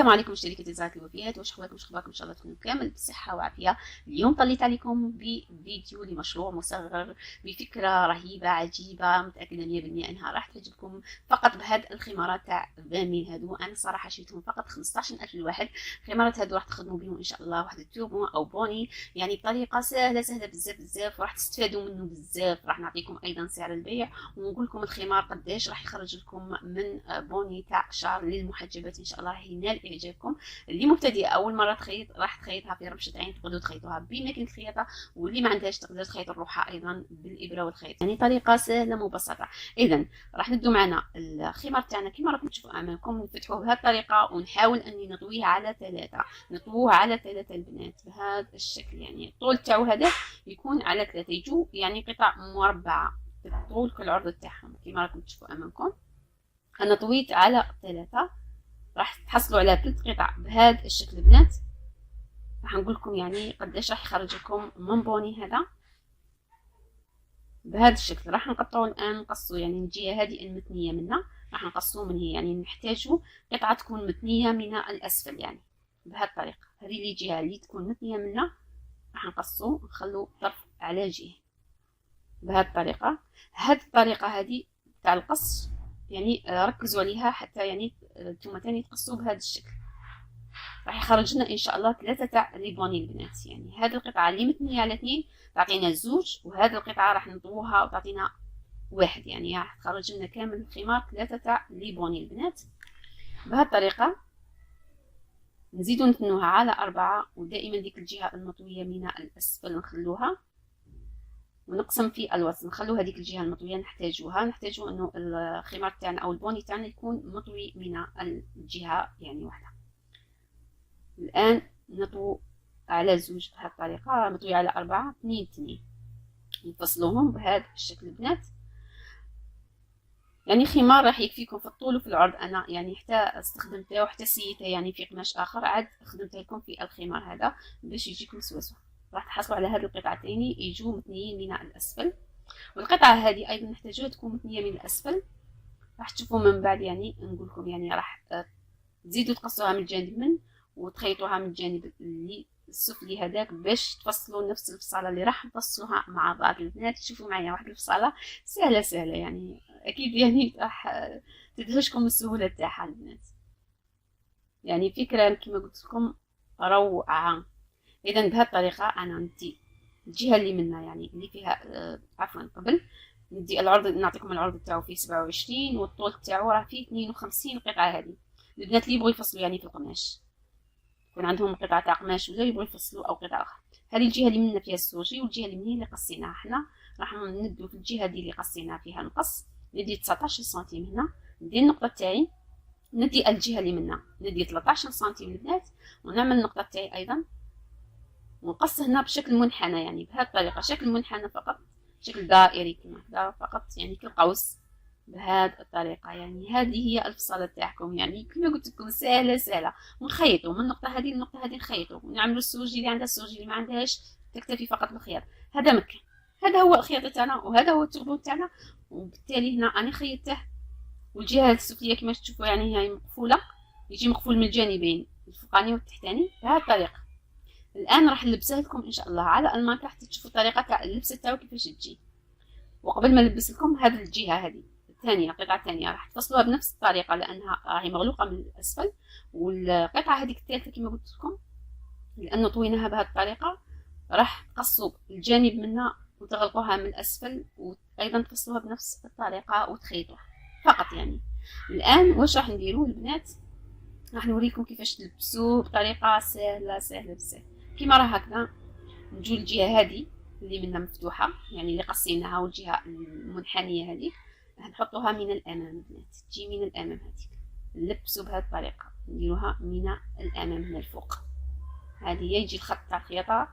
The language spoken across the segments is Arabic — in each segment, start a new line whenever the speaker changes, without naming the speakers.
السلام عليكم مشتركاتي زهرة الوفيات، واش اخباركم ان شاء الله تكونوا كامل بصحه وعافيه. اليوم طليت عليكم بفيديو لمشروع مصغر بفكره رهيبه عجيبه، متاكده 100% انها راح تعجبكم. فقط بهاد الخمارات تاع فامين هادو، انا صراحه شريتهم فقط 15000 للواحد. الخمارات هادو راح تخدموا بهم ان شاء الله واحد التوربون او بوني، يعني بطريقه سهله بزاف وراح تستفادوا منه بزاف. راح نعطيكم ايضا سعر البيع ونقول لكم الخمار قداش راح يخرج لكم من بوني تاع شعر للمحجبات ان شاء الله راح ينال اعجابكم. اللي مبتدئه اول مره تخيط راح تخيطها في ربشه عين، تقدروا تخيطوها بماكينه الخياطه، واللي ما عندهاش تقدر تخيط روحها ايضا بالابره والخيط، يعني طريقه سهله مبسطه. اذا راح نبدو معنا الخمار تاعنا كما راكم تشوفوا امامكم، نفتحوه بهذه الطريقه ونحاول اني نطويه على ثلاثه، نطوه على ثلاثه البنات بهذا الشكل. يعني الطول تاعو هذا يكون على ثلاثه، يجوا يعني قطع مربعه بالطول كالعرض تاعهم كما راكم تشوفوا امامكم. انا طويت على ثلاثه، راح تحصلوا على 3 قطع بهذا الشكل البنات. راح نقول لكم يعني قداش راح يخرج لكم من بوني هذا بهذا الشكل. راح نقطعوا الان، نقصوا يعني الجهه هذه المثنيه منها، راح نقصوا من هي، يعني نحتاجوا قطعه تكون مثنيه من الاسفل، يعني بهذه الطريقه. هذه اللي الجهه اللي تكون مثنيه منها راح نقصوا نخلوا طرف على جهه بهذه الطريقه. هذه الطريقه هذه تاع القص يعني ركزوا عليها حتى يعني نتوما تاني تقصوا بهذا الشكل. راح يخرج لنا ان شاء الله 3 تاع ريبوني البنات. يعني هذه القطعه اللي مثنيه على 2 تعطينا زوج، وهذه القطعه راح نطوها وتعطينا 1، يعني راح تخرج لنا كامل الخمار 3 تاع ريبوني البنات. بهذه الطريقه نزيدو نثنوها على 4، ودائما ديك الجهه المطويه من الاسفل نخلوها، ونقسم في الوسط نخلو هذيك الجهه المطويه نحتاجو انه الخمار تاعنا او البوني تاعنا يكون مطوي من الجهه يعني واحده. الان نطوي على زوج بهذه الطريقه، نطوي على 4 2 2 نفصلوهم بهذا الشكل البنات. يعني خمار راح يكفيكم في الطول وفي العرض. انا يعني حتى استخدمته وحتى سيته يعني في قماش اخر عاد خدمته لكم في الخمار هذا باش يجيكم سوسو. راح تحصلوا على هذه القطعتين يجوا مثنيين من الاسفل، والقطعه هذه ايضا نحتاجوها تكون مثنيه من الاسفل. راح تشوفوا من بعد، يعني نقول لكم يعني راح تزيدوا تقصوها من الجانب من وتخيطوها من الجانب اللي السفلي هذاك باش تفصلوا نفس الفصاله اللي راح نفصلوها مع بعض البنات. شوفوا معايا واحد الفصاله سهله يعني اكيد يعني راح تدهشكم السهوله تاعها البنات. يعني فكره كما قلت لكم روعه. اذا بهذه الطريقه انا ندي الجهه اللي منها يعني اللي فيها عفوا قبل ندي العرض، نعطيكم العرض تاعو فيه 27 والطول تاعو راه فيه 52 قطعه. هذه البنات اللي يبغوا يفصلوا يعني في القماش، يكون عندهم قطعه تاع قماش ولا يبغوا يفصلوا او قطعه اخرى. هذه الجهه اللي منها فيها السوجي، والجهه اللي من هي اللي قصيناها حنا راح ندو في الجهه دي اللي قصيناها فيها نقص، ندي 19 سنتيم هنا، ندي النقطه تاعي، ندي الجهه اللي منها ندي 13 سنتيم البنات، ونعمل النقطه تاعي ايضا ونقص هنا بشكل منحنى، يعني بهذه الطريقه شكل منحنى فقط، شكل دائري كما هكذا فقط، يعني كالقوس بهذه الطريقه. يعني هذه هي الفصاله تاعكم، يعني كما قلت لكم سهله. ونخيطوا من النقطه هذه للنقطه هذه، نخيطوا ونعملوا السوجي اللي عندها السوجي، اللي ما عندهاش تكتفي فقط بالخياط. هذا مكان، هذا هو الخياطه تاعنا وهذا هو التربون تاعنا. وبالتالي هنا انا خيطته، والجهه السفليه كما تشوفوا يعني هي مقفوله، يجي مقفول من الجانبين الفوقاني والتحتاني بهذه الطريقه. الان راح نلبسها لكم ان شاء الله على الماكه حتى تشوفوا الطريقه تاع اللبسه تاعو كيفاش تجي. وقبل ما نلبس لكم هذه الجهه هذه الثانيه، القطعه الثانيه راح تفصلوها بنفس الطريقه لانها راهي مغلوقه من الاسفل، والقطعه هذيك الثالثه كما قلت لكم لانه طويناها بهذه الطريقه راح تقصوا الجانب منها وتغلقوها من الاسفل، وايضا تفصلوها بنفس الطريقه وتخيطوها فقط. يعني الان واش راح نديروا البنات، راح نوريكم كيفاش تلبسوه بطريقه سهله بزاف. كيما راه هكذا نجو الجهه هذه اللي منها مفتوحه يعني اللي قصيناها، والجهه المنحنيه هذه نحطوها من الامام البنات، تجي من الامام هذيك نلبسوا بهذه الطريقه، نديروها من الامام من الفوق. هذه يجي الخط تاع الخياطه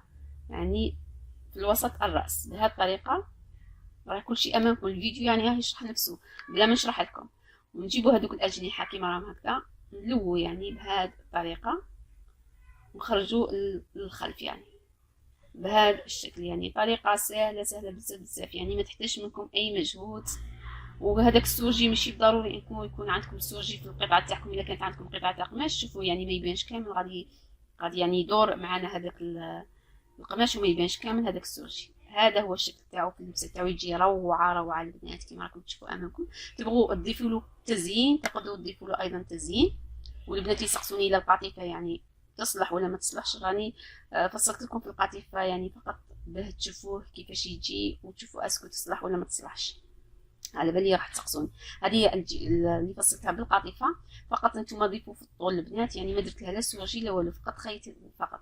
يعني في الوسط الراس بهذه الطريقه. راه كلشي امامكم الفيديو يعني راه يشرح نفسه بلا ما نشرح لكم. ونجيبوا هذوك الاجنحه كيما راهم هكذا نلوو يعني بهذه الطريقه ونخرجوا للخلف يعني بهذا الشكل. يعني طريقه سهله بزاف يعني ما تحتاج منكم اي مجهود وهذاك السوجي ماشي ضروري انكم يكون عندكم سوجي في القطعه تاعكم. الا كانت عندكم قطعه تاع قماش شوفوا يعني ما يبانش كامل، غادي يعني يدور معنا هذاك القماش وما يبانش كامل هذاك السوجي. هذا هو الشكل تاعو في اللبسه تاعو، يجي روعه روعه البنات كيما راكم تشوفوا امامكم. تبغوا تضيفوا له تزيين تقدروا تضيفوا له ايضا تزيين. والبنات يسقسوني الى القطيفه يعني تصلح ولا ما تصلحش، راني فصلت لكم في القطيفه يعني فقط باه تشوفوه كيفاش يجي وتشوفوا اسكو تصلح ولا ما تصلحش. على بالي راح تسقسوني. هذه اللي فصلتها بالقطيفه فقط. انتم ضيفوا في الطول البنات، يعني ما درت لها لا سوجي لا والو، فقط خيط فقط.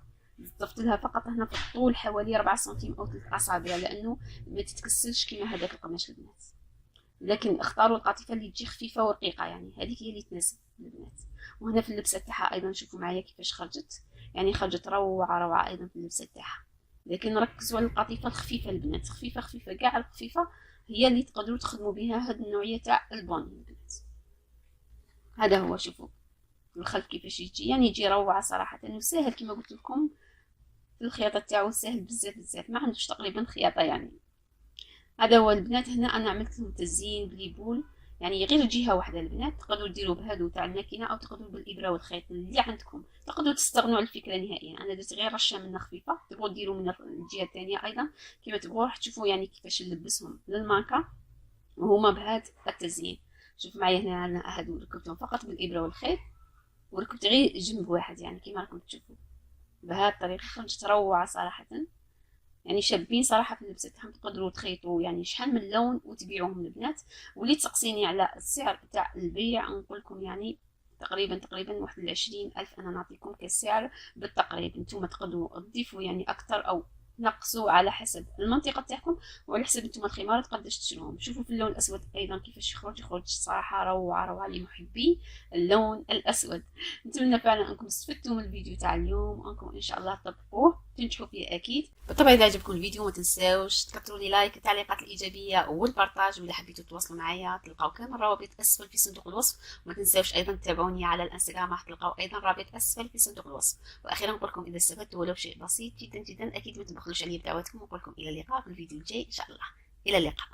ضفت لها فقط هنا في الطول حوالي 4 سنتيم او 3 اصابع، لانه ما تتكسلش كيما هذاك القماش البنات. لكن اختاروا القطيفه اللي تجي خفيفه ورقيقه، يعني هذيك هي اللي تناسب البنات. وهنا في اللبسه تاعها ايضا شوفوا معايا كيفاش خرجت، يعني خرجت روعه روعه ايضا في اللبسه تاعها. لكن ركزوا على القطيفه الخفيفه البنات، خفيفه خفيفه كاع الخفيفه هي اللي تقدروا تخدموا بها هاد النوعيه تاع البوني البنات. هذا هو شوفوا الخلف كيفاش يجي، يعني يجي روعه صراحه وسهل كما قلت لكم. في الخياطه تاعو سهل بزاف بزاف، ما عندوش تقريبا خياطه يعني. هذا هو البنات. هنا انا عملت لهم تزيين بليبول، يعني غير جهه واحده البنات. تقدروا ديروا بهادو تاع الماكينه او تقدروا بالابره والخيط اللي عندكم، تقدروا تستغنوا على الفكره نهائيا. انا درت غير رشه منها خفيفه، تبغوا ديروا من الجهه الثانيه ايضا كما تبغوا. راح تشوفوا يعني كيفاش نلبسهم للماركه وهما بهذا التزيين. شوف معايا هنا هادو ركبتهم فقط بالابره والخيط، وركبت غير جنب واحد يعني كما راكم تشوفوا. بهذه الطريقه خرجت روعه صراحه، يعني شابين صراحه في اللبسه تاعهم. تقدروا تخيطوا يعني شحال من لون وتبيعوهم البنات. واللي تسقسيني على السعر تاع البيع نقول لكم يعني تقريبا واحد 20,000 انا نعطيكم كسعر بالتقريب. نتوما تقدروا تضيفوا يعني اكثر او نقصوا على حسب المنطقه تاعكم وعلى حسب نتوما الخمارات قداش تشروهم. شوفوا في اللون الاسود ايضا كيفاش يخرج صراحه روعه روعه لمحبي اللون الاسود. نتمنى فعلا انكم استفدتوا من الفيديو تاع اليوم، وانكم ان شاء الله تطبقوه تنجحوا فيه اكيد. بالطبع اذا عجبكم الفيديو ما تنساوش تكتبوا لي لايك، التعليقات الايجابيه والبارطاج. واذا حبيتوا تتواصلوا معايا تلقاو كامل الروابط اسفل في صندوق الوصف. وما تنساوش ايضا تتابعوني على الانستغرام، راح تلقاو ايضا رابط اسفل في صندوق الوصف. واخيرا نقول لكم اذا استفدتوا ولو شيء بسيط جدا جدا اكيد ما تبخلوش علي بدعواتكم، ونقول لكم الى اللقاء في الفيديو الجاي ان شاء الله. الى اللقاء.